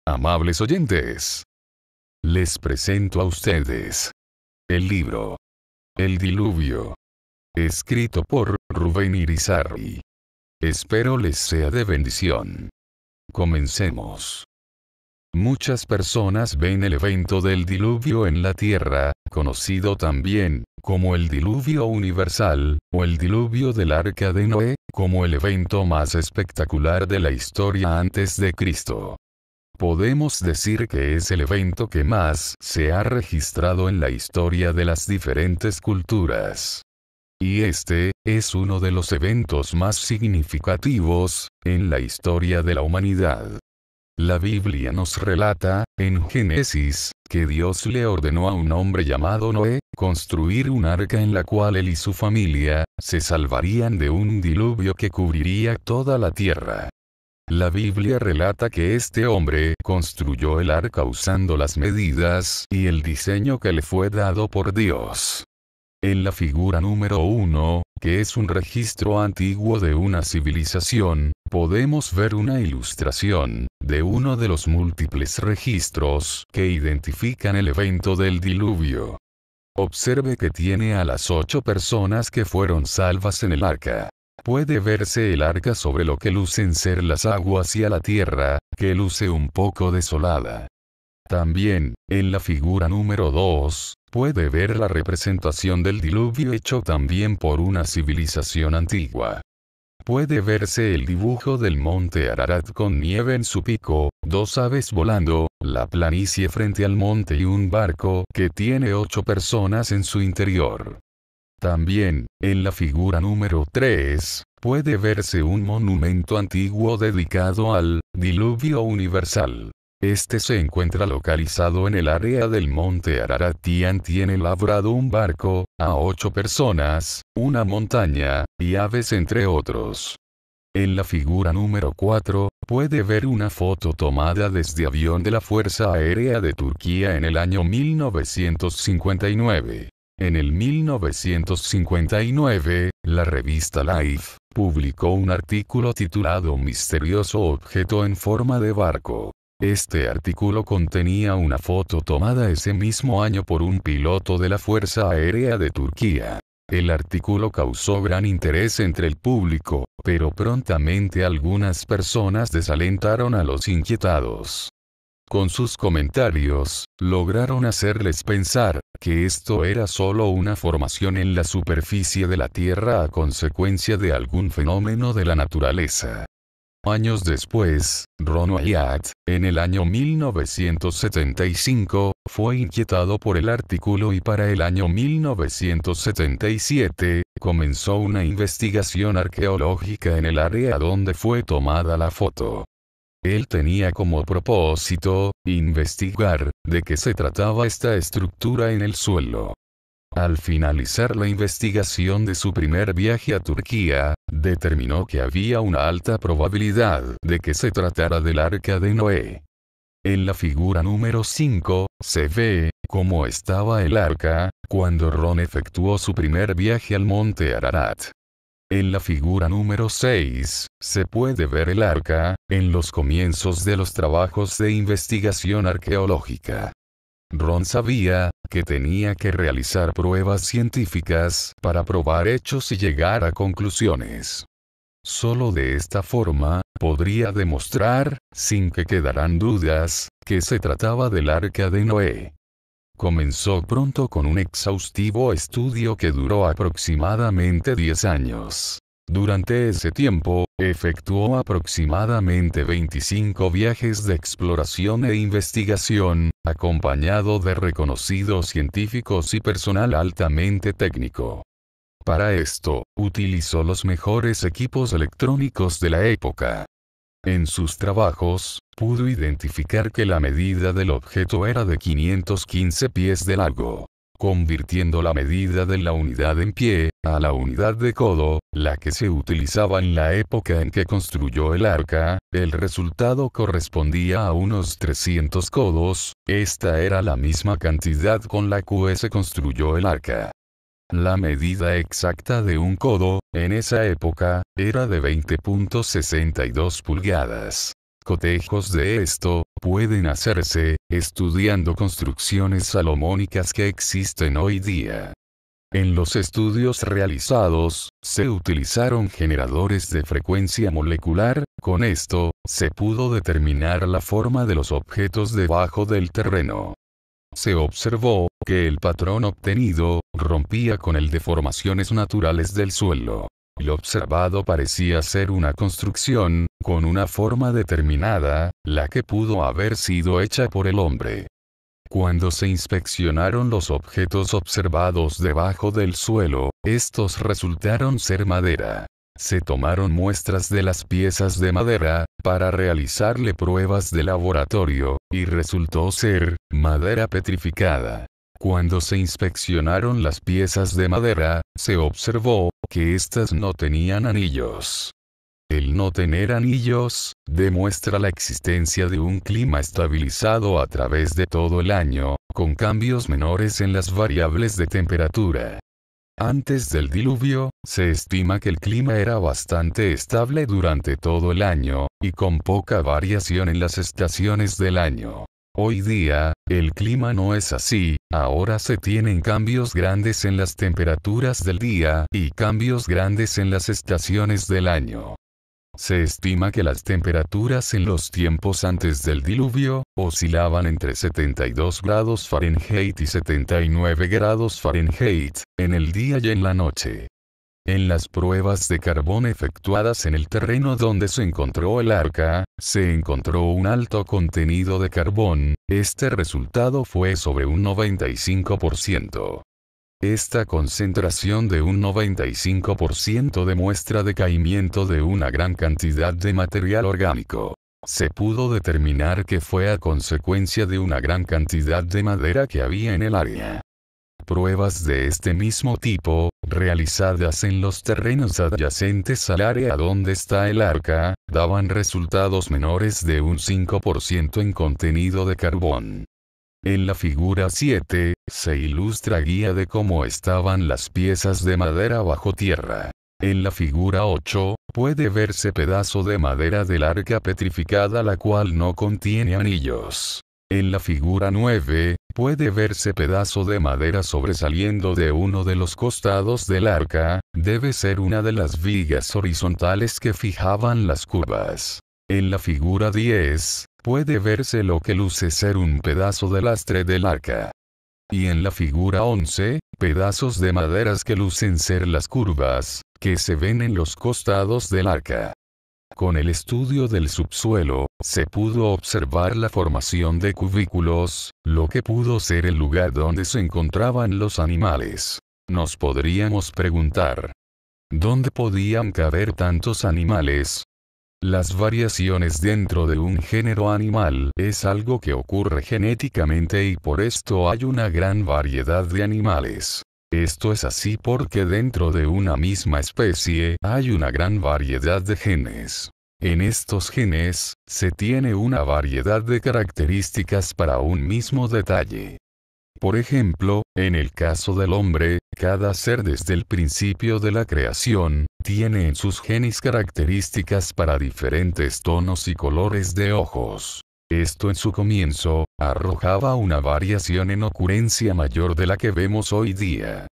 Amables oyentes, les presento a ustedes el libro El Diluvio, escrito por Rubén Irizarry. Espero les sea de bendición. Comencemos. Muchas personas ven el evento del diluvio en la Tierra, conocido también como el diluvio universal, o el diluvio del Arca de Noé, como el evento más espectacular de la historia antes de Cristo. Podemos decir que es el evento que más se ha registrado en la historia de las diferentes culturas. Y este es uno de los eventos más significativos en la historia de la humanidad. La Biblia nos relata, en Génesis, que Dios le ordenó a un hombre llamado Noé construir un arca en la cual él y su familia se salvarían de un diluvio que cubriría toda la tierra. La Biblia relata que este hombre construyó el arca usando las medidas y el diseño que le fue dado por Dios. En la figura número 1, que es un registro antiguo de una civilización, podemos ver una ilustración de uno de los múltiples registros que identifican el evento del diluvio. Observe que tiene a las 8 personas que fueron salvas en el arca. Puede verse el arca sobre lo que lucen ser las aguas y a la tierra, que luce un poco desolada. También, en la figura número 2, puede ver la representación del diluvio hecho también por una civilización antigua. Puede verse el dibujo del monte Ararat con nieve en su pico, 2 aves volando, la planicie frente al monte y un barco que tiene 8 personas en su interior. También, en la figura número 3, puede verse un monumento antiguo dedicado al diluvio universal. Este se encuentra localizado en el área del monte Ararat y tiene labrado un barco, a 8 personas, una montaña, y aves entre otros. En la figura número 4, puede ver una foto tomada desde avión de la Fuerza Aérea de Turquía en el año 1959. En el 1959, la revista Life publicó un artículo titulado Misterioso objeto en forma de barco. Este artículo contenía una foto tomada ese mismo año por un piloto de la Fuerza Aérea de Turquía. El artículo causó gran interés entre el público, pero prontamente algunas personas desalentaron a los inquietados. Con sus comentarios, lograron hacerles pensar que esto era solo una formación en la superficie de la Tierra a consecuencia de algún fenómeno de la naturaleza. Años después, Ron Wyatt, en el año 1975, fue inquietado por el artículo y para el año 1977, comenzó una investigación arqueológica en el área donde fue tomada la foto. Él tenía como propósito investigar de qué se trataba esta estructura en el suelo. Al finalizar la investigación de su primer viaje a Turquía, determinó que había una alta probabilidad de que se tratara del Arca de Noé. En la figura número 5, se ve cómo estaba el arca cuando Ron efectuó su primer viaje al monte Ararat. En la figura número 6, se puede ver el arca en los comienzos de los trabajos de investigación arqueológica. Ron sabía que tenía que realizar pruebas científicas para probar hechos y llegar a conclusiones. Solo de esta forma, podría demostrar, sin que quedaran dudas, que se trataba del Arca de Noé. Comenzó pronto con un exhaustivo estudio que duró aproximadamente 10 años. Durante ese tiempo, efectuó aproximadamente 25 viajes de exploración e investigación, acompañado de reconocidos científicos y personal altamente técnico. Para esto, utilizó los mejores equipos electrónicos de la época. En sus trabajos, pudo identificar que la medida del objeto era de 515 pies de largo. Convirtiendo la medida de la unidad en pie a la unidad de codo, la que se utilizaba en la época en que construyó el arca, el resultado correspondía a unos 300 codos. Esta era la misma cantidad con la que se construyó el arca. La medida exacta de un codo, en esa época, era de 20.62 pulgadas. Cotejos de esto, pueden hacerse, estudiando construcciones salomónicas que existen hoy día. En los estudios realizados, se utilizaron generadores de frecuencia molecular, con esto, se pudo determinar la forma de los objetos debajo del terreno. Se observó que el patrón obtenido rompía con el de formaciones naturales del suelo. Lo observado parecía ser una construcción, con una forma determinada, la que pudo haber sido hecha por el hombre. Cuando se inspeccionaron los objetos observados debajo del suelo, estos resultaron ser madera. Se tomaron muestras de las piezas de madera, para realizarle pruebas de laboratorio, y resultó ser madera petrificada. Cuando se inspeccionaron las piezas de madera, se observó que éstas no tenían anillos. El no tener anillos, demuestra la existencia de un clima estabilizado a través de todo el año, con cambios menores en las variables de temperatura. Antes del diluvio, se estima que el clima era bastante estable durante todo el año, y con poca variación en las estaciones del año. Hoy día, el clima no es así, ahora se tienen cambios grandes en las temperaturas del día, y cambios grandes en las estaciones del año. Se estima que las temperaturas en los tiempos antes del diluvio, oscilaban entre 72 grados Fahrenheit y 79 grados Fahrenheit, en el día y en la noche. En las pruebas de carbón efectuadas en el terreno donde se encontró el arca, se encontró un alto contenido de carbón, este resultado fue sobre un 95%. Esta concentración de un 95% demuestra decaimiento de una gran cantidad de material orgánico. Se pudo determinar que fue a consecuencia de una gran cantidad de madera que había en el área. Pruebas de este mismo tipo, realizadas en los terrenos adyacentes al área donde está el arca, daban resultados menores de un 5% en contenido de carbón. En la figura 7, se ilustra guía de cómo estaban las piezas de madera bajo tierra. En la figura 8, puede verse pedazo de madera del arca petrificada la cual no contiene anillos. En la figura 9, puede verse pedazo de madera sobresaliendo de uno de los costados del arca, debe ser una de las vigas horizontales que fijaban las curvas. En la figura 10, puede verse lo que luce ser un pedazo de lastre del arca. Y en la figura 11, pedazos de maderas que lucen ser las curvas, que se ven en los costados del arca. Con el estudio del subsuelo, se pudo observar la formación de cubículos, lo que pudo ser el lugar donde se encontraban los animales. Nos podríamos preguntar, ¿dónde podían caber tantos animales? Las variaciones dentro de un género animal es algo que ocurre genéticamente y por esto hay una gran variedad de animales. Esto es así porque dentro de una misma especie hay una gran variedad de genes. En estos genes, se tiene una variedad de características para un mismo detalle. Por ejemplo, en el caso del hombre, cada ser desde el principio de la creación, tiene en sus genes características para diferentes tonos y colores de ojos. Esto en su comienzo, arrojaba una variación en ocurrencia mayor de la que vemos hoy día.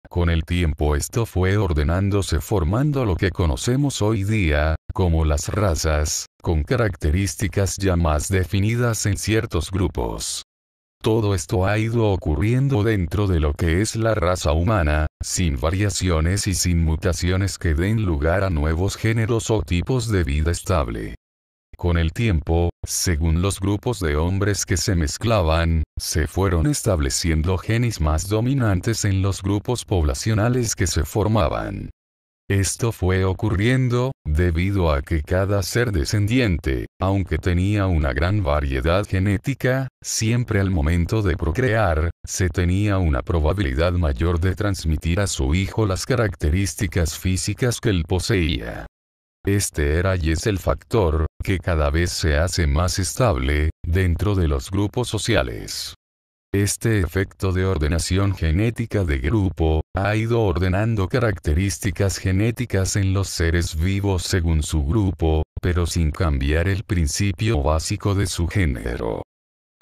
Con el tiempo esto fue ordenándose formando lo que conocemos hoy día, como las razas, con características ya más definidas en ciertos grupos. Todo esto ha ido ocurriendo dentro de lo que es la raza humana, sin variaciones y sin mutaciones que den lugar a nuevos géneros o tipos de vida estable. Con el tiempo, según los grupos de hombres que se mezclaban, se fueron estableciendo genes más dominantes en los grupos poblacionales que se formaban. Esto fue ocurriendo, debido a que cada ser descendiente, aunque tenía una gran variedad genética, siempre al momento de procrear, se tenía una probabilidad mayor de transmitir a su hijo las características físicas que él poseía. Este era y es el factor, que cada vez se hace más estable, dentro de los grupos sociales. Este efecto de ordenación genética de grupo, ha ido ordenando características genéticas en los seres vivos según su grupo, pero sin cambiar el principio básico de su género.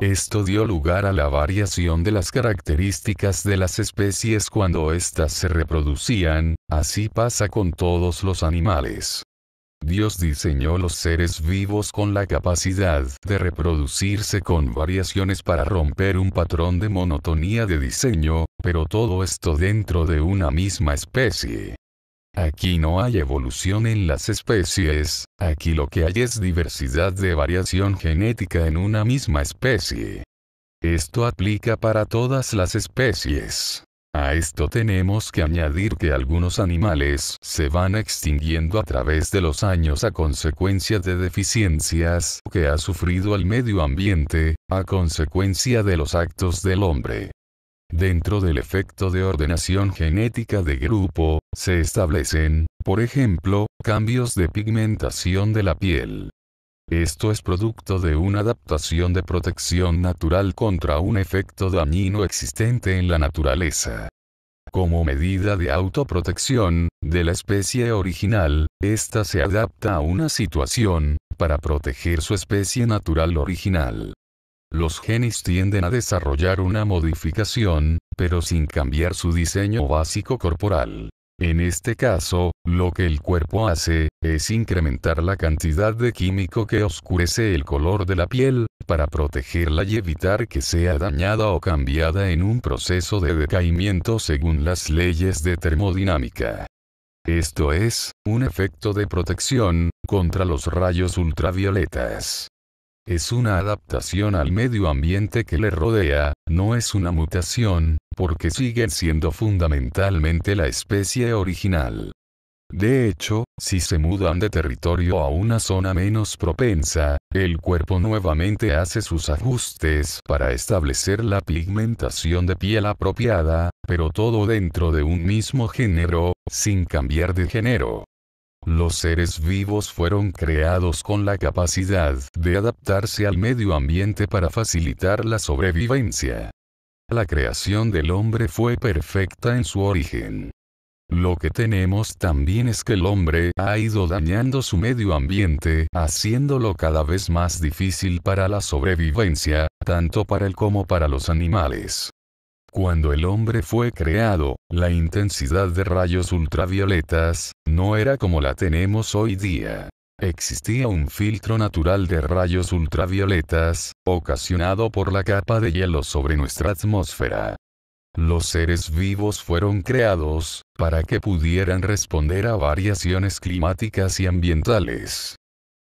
Esto dio lugar a la variación de las características de las especies cuando éstas se reproducían, así pasa con todos los animales. Dios diseñó los seres vivos con la capacidad de reproducirse con variaciones para romper un patrón de monotonía de diseño, pero todo esto dentro de una misma especie. Aquí no hay evolución en las especies, aquí lo que hay es diversidad de variación genética en una misma especie. Esto aplica para todas las especies. A esto tenemos que añadir que algunos animales se van extinguiendo a través de los años a consecuencia de deficiencias que ha sufrido el medio ambiente, a consecuencia de los actos del hombre. Dentro del efecto de ordenación genética de grupo, se establecen, por ejemplo, cambios de pigmentación de la piel. Esto es producto de una adaptación de protección natural contra un efecto dañino existente en la naturaleza. Como medida de autoprotección de la especie original, ésta se adapta a una situación para proteger su especie natural original. Los genes tienden a desarrollar una modificación, pero sin cambiar su diseño básico corporal. En este caso, lo que el cuerpo hace, es incrementar la cantidad de químico que oscurece el color de la piel, para protegerla y evitar que sea dañada o cambiada en un proceso de decaimiento según las leyes de termodinámica. Esto es, un efecto de protección, contra los rayos ultravioletas. Es una adaptación al medio ambiente que le rodea, no es una mutación, porque siguen siendo fundamentalmente la especie original. De hecho, si se mudan de territorio a una zona menos propensa, el cuerpo nuevamente hace sus ajustes para establecer la pigmentación de piel apropiada, pero todo dentro de un mismo género, sin cambiar de género. Los seres vivos fueron creados con la capacidad de adaptarse al medio ambiente para facilitar la sobrevivencia. La creación del hombre fue perfecta en su origen. Lo que tenemos también es que el hombre ha ido dañando su medio ambiente, haciéndolo cada vez más difícil para la sobrevivencia, tanto para él como para los animales. Cuando el hombre fue creado, la intensidad de rayos ultravioletas no era como la tenemos hoy día. Existía un filtro natural de rayos ultravioletas, ocasionado por la capa de hielo sobre nuestra atmósfera. Los seres vivos fueron creados para que pudieran responder a variaciones climáticas y ambientales.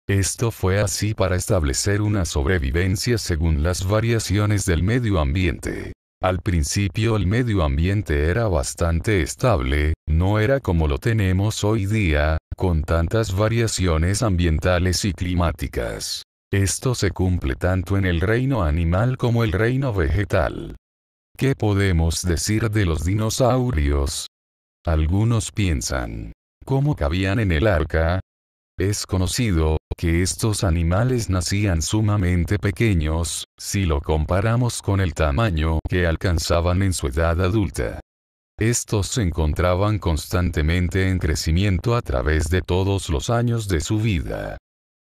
Esto fue así para establecer una sobrevivencia según las variaciones del medio ambiente. Al principio el medio ambiente era bastante estable, no era como lo tenemos hoy día, con tantas variaciones ambientales y climáticas. Esto se cumple tanto en el reino animal como el reino vegetal. ¿Qué podemos decir de los dinosaurios? Algunos piensan, ¿cómo cabían en el arca? Es conocido que estos animales nacían sumamente pequeños, si lo comparamos con el tamaño que alcanzaban en su edad adulta. Estos se encontraban constantemente en crecimiento a través de todos los años de su vida.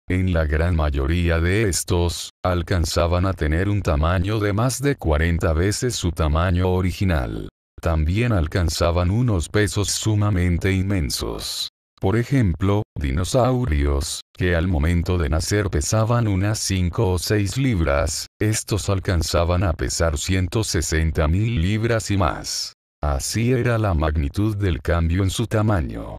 En la gran mayoría de estos, alcanzaban a tener un tamaño de más de 40 veces su tamaño original. También alcanzaban unos pesos sumamente inmensos. Por ejemplo, dinosaurios, que al momento de nacer pesaban unas 5 o 6 libras, estos alcanzaban a pesar 160.000 libras y más. Así era la magnitud del cambio en su tamaño.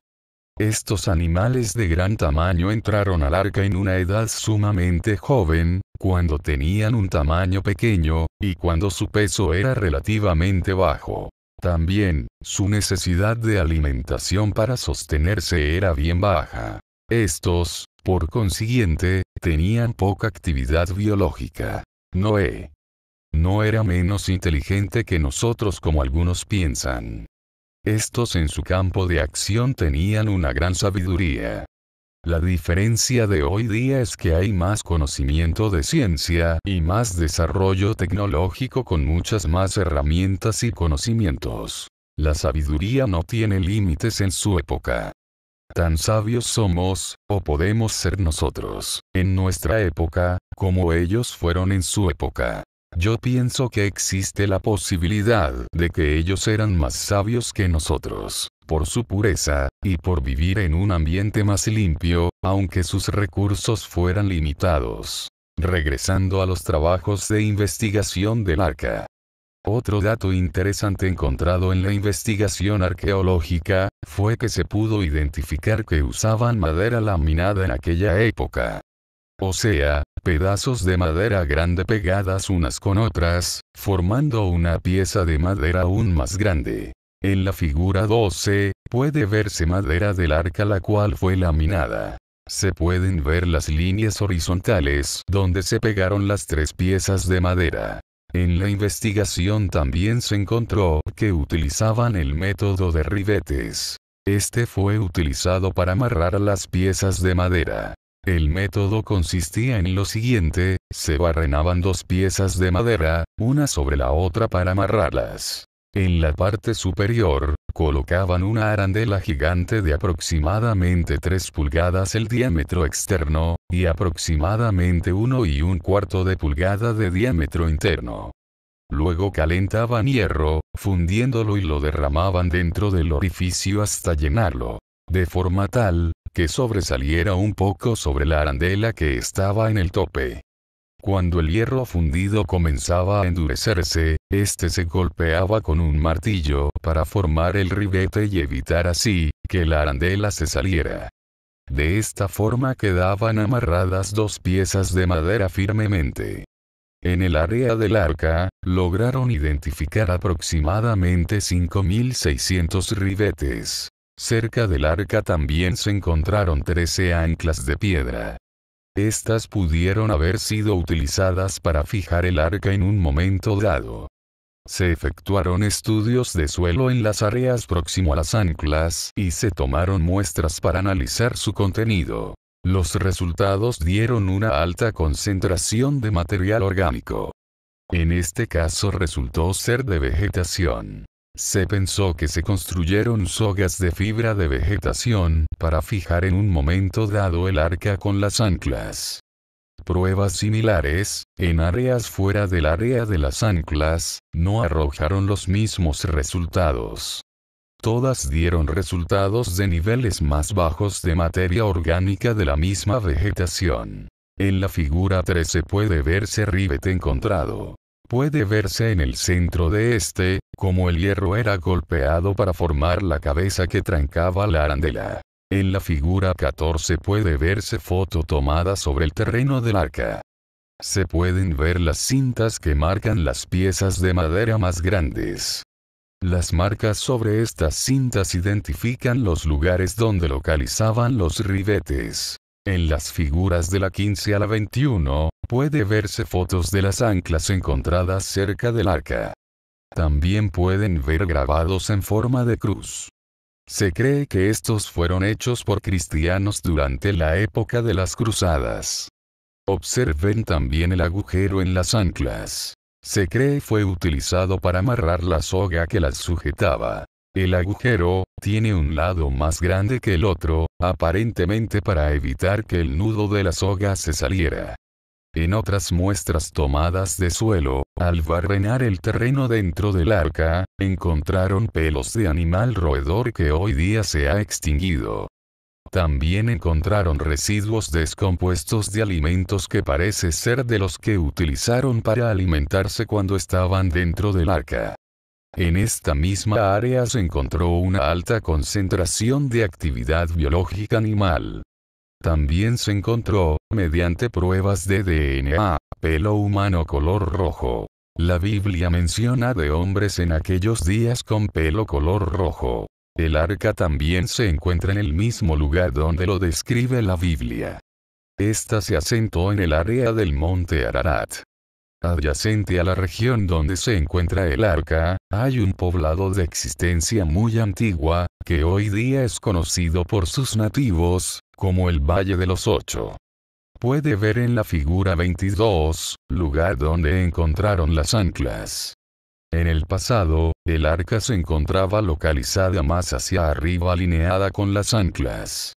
Estos animales de gran tamaño entraron al arca en una edad sumamente joven, cuando tenían un tamaño pequeño, y cuando su peso era relativamente bajo. También, su necesidad de alimentación para sostenerse era bien baja. Estos, por consiguiente, tenían poca actividad biológica. Noé no era menos inteligente que nosotros como algunos piensan. Estos en su campo de acción tenían una gran sabiduría. La diferencia de hoy día es que hay más conocimiento de ciencia y más desarrollo tecnológico con muchas más herramientas y conocimientos. La sabiduría no tiene límites en su época. Tan sabios somos, o podemos ser nosotros, en nuestra época, como ellos fueron en su época. Yo pienso que existe la posibilidad de que ellos eran más sabios que nosotros, por su pureza, y por vivir en un ambiente más limpio, aunque sus recursos fueran limitados. Regresando a los trabajos de investigación del arca. Otro dato interesante encontrado en la investigación arqueológica, fue que se pudo identificar que usaban madera laminada en aquella época. O sea, pedazos de madera grande pegadas unas con otras, formando una pieza de madera aún más grande. En la figura 12, puede verse madera del arca la cual fue laminada. Se pueden ver las líneas horizontales donde se pegaron las tres piezas de madera. En la investigación también se encontró que utilizaban el método de ribetes. Este fue utilizado para amarrar las piezas de madera. El método consistía en lo siguiente: se barrenaban dos piezas de madera, una sobre la otra para amarrarlas. En la parte superior, colocaban una arandela gigante de aproximadamente 3 pulgadas el diámetro externo, y aproximadamente 1,25 de pulgada de diámetro interno. Luego calentaban hierro, fundiéndolo y lo derramaban dentro del orificio hasta llenarlo, de forma tal que sobresaliera un poco sobre la arandela que estaba en el tope. Cuando el hierro fundido comenzaba a endurecerse, este se golpeaba con un martillo para formar el ribete y evitar así que la arandela se saliera. De esta forma quedaban amarradas dos piezas de madera firmemente. En el área del arca, lograron identificar aproximadamente 5.600 ribetes. Cerca del arca también se encontraron 13 anclas de piedra. Estas pudieron haber sido utilizadas para fijar el arca en un momento dado. Se efectuaron estudios de suelo en las áreas próximo a las anclas y se tomaron muestras para analizar su contenido. Los resultados dieron una alta concentración de material orgánico. En este caso resultó ser de vegetación. Se pensó que se construyeron sogas de fibra de vegetación para fijar en un momento dado el arca con las anclas. Pruebas similares, en áreas fuera del área de las anclas, no arrojaron los mismos resultados. Todas dieron resultados de niveles más bajos de materia orgánica de la misma vegetación. En la figura 13 puede verse ribete encontrado. Puede verse en el centro de este, como el hierro era golpeado para formar la cabeza que trancaba la arandela. En la figura 14 puede verse foto tomada sobre el terreno del arca. Se pueden ver las cintas que marcan las piezas de madera más grandes. Las marcas sobre estas cintas identifican los lugares donde localizaban los ribetes. En las figuras de la 15 a la 21, puede verse fotos de las anclas encontradas cerca del arca. También pueden ver grabados en forma de cruz. Se cree que estos fueron hechos por cristianos durante la época de las cruzadas. Observen también el agujero en las anclas. Se cree fue utilizado para amarrar la soga que las sujetaba. El agujero tiene un lado más grande que el otro, aparentemente para evitar que el nudo de la soga se saliera. En otras muestras tomadas de suelo, al barrenar el terreno dentro del arca, encontraron pelos de animal roedor que hoy día se ha extinguido. También encontraron residuos descompuestos de alimentos que parece ser de los que utilizaron para alimentarse cuando estaban dentro del arca. En esta misma área se encontró una alta concentración de actividad biológica animal. También se encontró, mediante pruebas de DNA, pelo humano color rojo. La Biblia menciona de hombres en aquellos días con pelo color rojo. El arca también se encuentra en el mismo lugar donde lo describe la Biblia. Esta se asentó en el área del monte Ararat. Adyacente a la región donde se encuentra el arca, hay un poblado de existencia muy antigua, que hoy día es conocido por sus nativos, como el Valle de los Ocho. Puede ver en la figura 22, lugar donde encontraron las anclas. En el pasado, el arca se encontraba localizada más hacia arriba alineada con las anclas.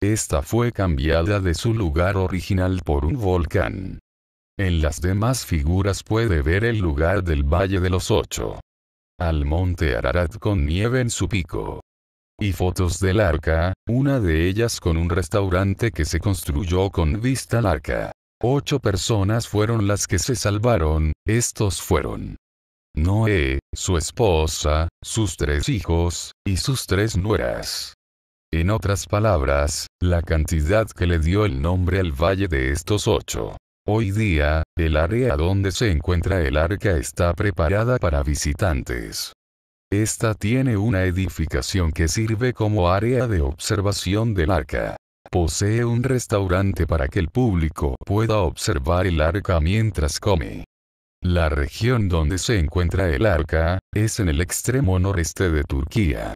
Esta fue cambiada de su lugar original por un volcán. En las demás figuras puede ver el lugar del Valle de los Ocho. Al monte Ararat con nieve en su pico. Y fotos del arca, una de ellas con un restaurante que se construyó con vista al arca. 8 personas fueron las que se salvaron, estos fueron Noé, su esposa, sus 3 hijos, y sus 3 nueras. En otras palabras, la cantidad que le dio el nombre al valle de estos 8. Hoy día, el área donde se encuentra el arca está preparada para visitantes. Esta tiene una edificación que sirve como área de observación del arca. Posee un restaurante para que el público pueda observar el arca mientras come. La región donde se encuentra el arca, es en el extremo noreste de Turquía.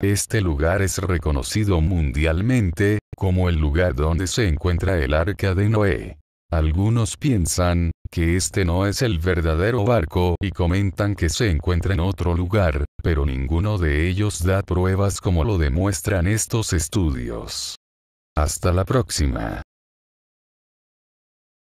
Este lugar es reconocido mundialmente, como el lugar donde se encuentra el arca de Noé. Algunos piensan que este no es el verdadero barco y comentan que se encuentra en otro lugar, pero ninguno de ellos da pruebas como lo demuestran estos estudios. Hasta la próxima.